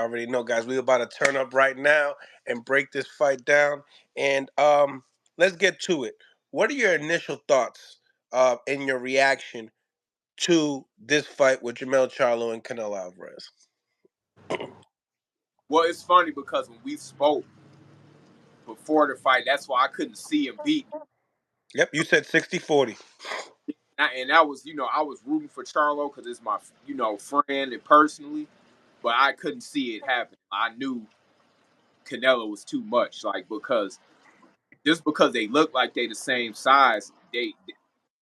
Already know, guys. We're about to turn up right now and break this fight down. And let's get to it. What are your initial thoughts and your reaction to this fight with Jermell Charlo and Canelo Alvarez? Well, it's funny because when we spoke before the fight, that's why I couldn't see him beat. Yep, you said 60-40. And that was, I was rooting for Charlo because it's my, friend and personally, but I couldn't see it happen. I knew Canelo was too much, like because just because they look like they the same size,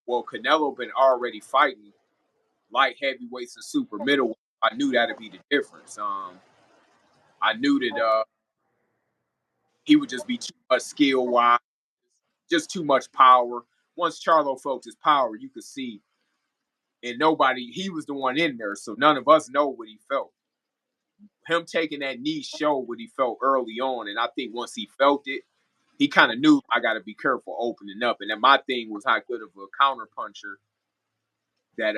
well, Canelo been already fighting light heavyweights and super middleweight. I knew that'd be the difference. I knew that he would just be too much skill wise, just too much power. Once Charlo felt his power, you could see, and he was the one in there, so none of us know what he felt. Him taking that knee showed what he felt early on, and I think once he felt it, he kind of knew I got to be careful opening up. And then my thing was how good of a counter puncher that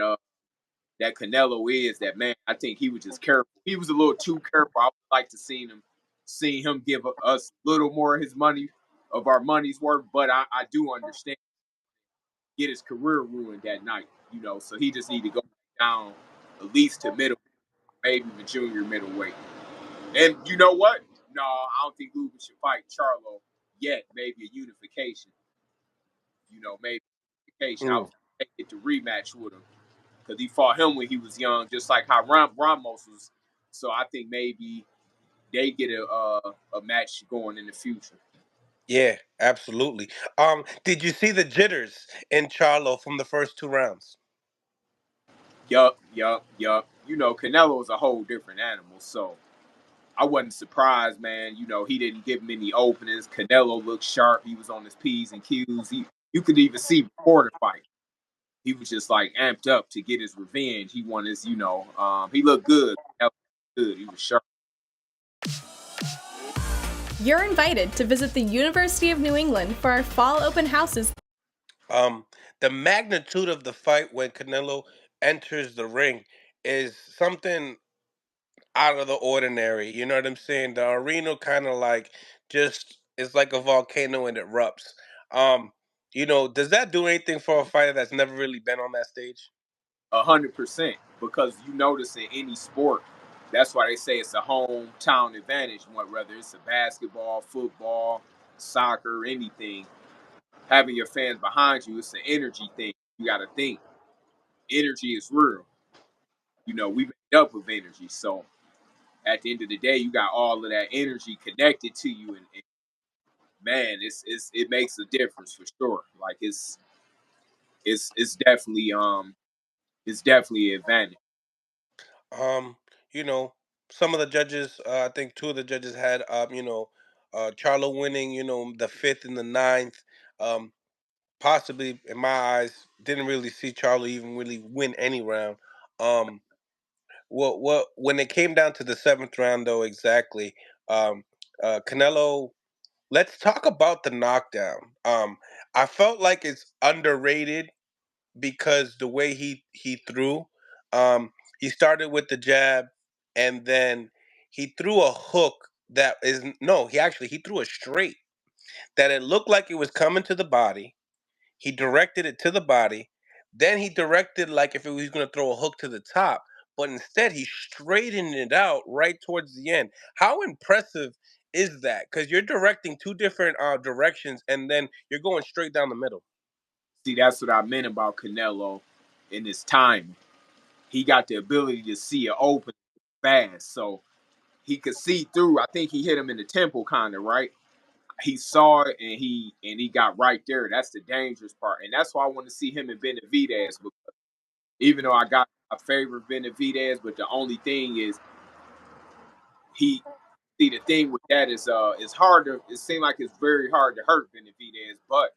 that Canelo is. That man, I think he was just careful. He was a little too careful. I would like to see him give us a little more of his money, of our money's worth. But I do understand get his career ruined that night, So he just need to go down at least to middle, maybe even junior middleweight. And you know what? No, I don't think Lubin should fight Charlo yet. Maybe a unification. Maybe unification. I Mm. would get the rematch with him because he fought him when he was young, just like how Ramos was. So I think maybe they get a match going in the future. Yeah, absolutely. Did you see the jitters in Charlo from the first two rounds? Yup. Canelo is a whole different animal, so I wasn't surprised, man. He didn't give him any openings. Canelo looked sharp. He was on his P's and Q's. You could even see before the fight. He was just like amped up to get his revenge. He won his, he looked good. Good. He was sharp. You're invited to visit the University of New England for our fall open houses. Um, the magnitude of the fight when Canelo enters the ring is something out of the ordinary. You know what I'm saying? The arena kind of like just it's like a volcano and it erupts. Um, does that do anything for a fighter that's never really been on that stage? 100%. Because you notice in any sport, that's why they say it's a hometown advantage. Whether it's a basketball, football, soccer, anything, having your fans behind you, it's an energy thing. You got to think energy is real. We made up of energy. So at the end of the day, you got all of that energy connected to you, and man, it makes a difference for sure. Like it's definitely it's definitely an advantage. Um, some of the judges, I think two of the judges had, Charlo winning, the fifth and the ninth. Um, Possibly, in my eyes, didn't really see Charlo even really win any round. Um, when it came down to the seventh round, though, exactly, um, Canelo. Let's talk about the knockdown. I felt like it's underrated because the way he threw, he started with the jab, and then he threw a hook that is no, he threw a straight that it looked like it was coming to the body. He directed it to the body. Then he directed like if he was going to throw a hook to the top, but instead he straightened it out right towards the end. How impressive is that? Because you're directing two different directions, and then you're going straight down the middle. See, that's what I meant about Canelo in his time. He got the ability to see it open fast, so he could see through. I think he hit him in the temple, kind of right. He saw it and he got right there. That's the dangerous part, and that's why I want to see him and Benavidez. Because even though I got a favorite Benavidez, but the only thing is he see the thing with that is it's hard to it seems like it's very hard to hurt Benavidez, but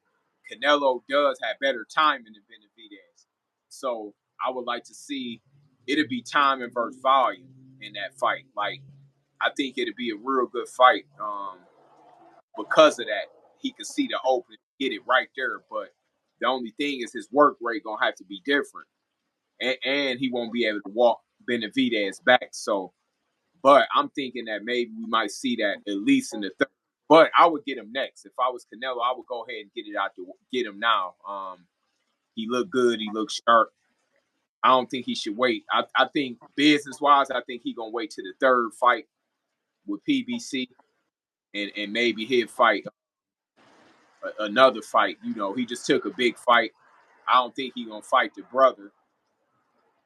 Canelo does have better timing than Benavidez. So I would like to see it'd be timing versus volume in that fight. Like I think it'd be a real good fight because of that. He could see the open, get it right there. But the only thing is his work rate gonna have to be different, and he won't be able to walk Benavidez back. So But I'm thinking that maybe we might see that at least in the third. But I would get him next. If I was Canelo, I would go ahead and get him now. He looked good. He looked sharp. I don't think he should wait. I think business wise, I think he gonna wait to the third fight with PBC, and maybe he'll fight another fight. You know, he just took a big fight. I don't think he gonna fight the brother.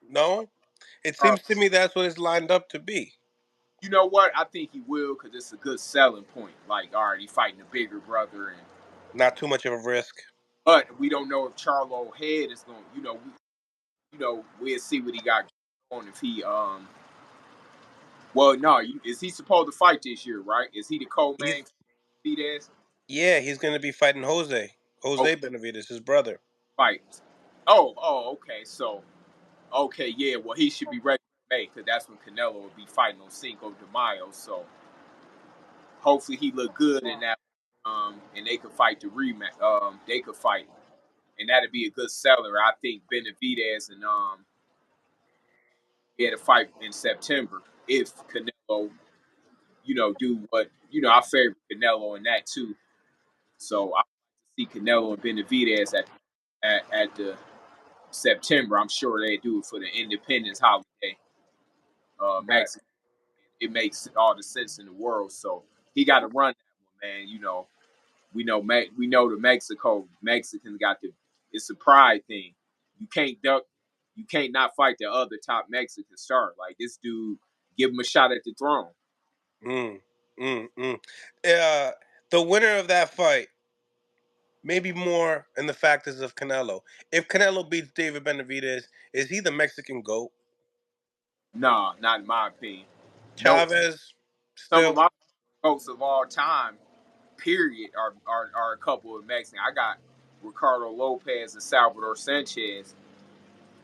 No, it Or, seems to me that's what it's lined up to be. you know what? I think he will because it's a good selling point. Like, all right, he fighting the bigger brother, and Not too much of a risk. but we don't know if Charlo head is going. We'll see what he got on if he. Well, no, is he supposed to fight this year? Right? Is he the co-main He's Fidesz? Yeah, he's gonna be fighting Jose. Okay, Jose Benavidez, his brother. fight. Okay. So, okay, yeah. Well, he should be ready to May because that's when Canelo will be fighting on Cinco de Mayo. So, hopefully, he look good in that. And they could fight the rematch. They could fight, and that'd be a good seller. I think Benavidez and he had a fight in September if Canelo, do what I favor Canelo in that too. So I see Canelo and Benavidez at the September. I'm sure they do it for the Independence holiday. Right. Mexico, it makes all the sense in the world. So he got to run that one, man. We know the Mexicans got the. It's a pride thing. You can't duck. You can't not fight the other top Mexican star. Like this dude, give him a shot at the throne. Mm, mm. Uh, the winner of that fight, maybe more in the factors of Canelo. If Canelo beats David Benavidez, is he the Mexican GOAT? Nah, not in my opinion. No, Chavez, some of still. my folks of all time, period, are a couple of Mexicans. I got Ricardo Lopez and Salvador Sanchez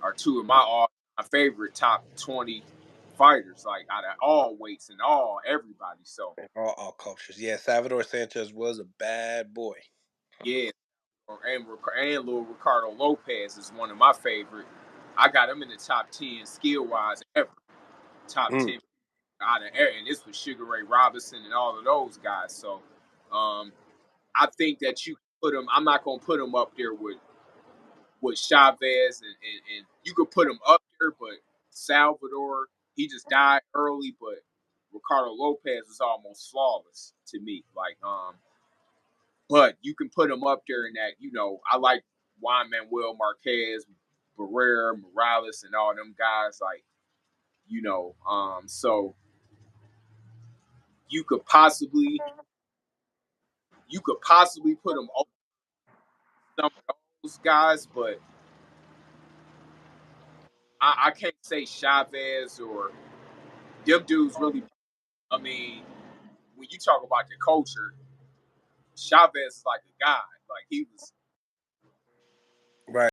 are two of my favorite top 20 fighters, like out of all weights and all everybody. So All cultures. Yeah, Salvador Sanchez was a bad boy. yeah, and little Ricardo Lopez is one of my favorite. I got him in the top 10 skill wise ever. Top Mm, 10 out of air, and this was Sugar Ray Robinson and all of those guys. So um, I think that you put him. I'm not gonna put him up there with Chavez, and you could put him up there, but Salvador, he just died early, but Ricardo Lopez was almost flawless to me. Like, but you can put him up there in that, I like Juan Manuel Marquez, Barrera, Morales, and all them guys, like, so you could possibly put him over some of those guys, but I can't say Chavez or them dudes really. I mean, when you talk about the culture, Chavez is like a god. Like he was.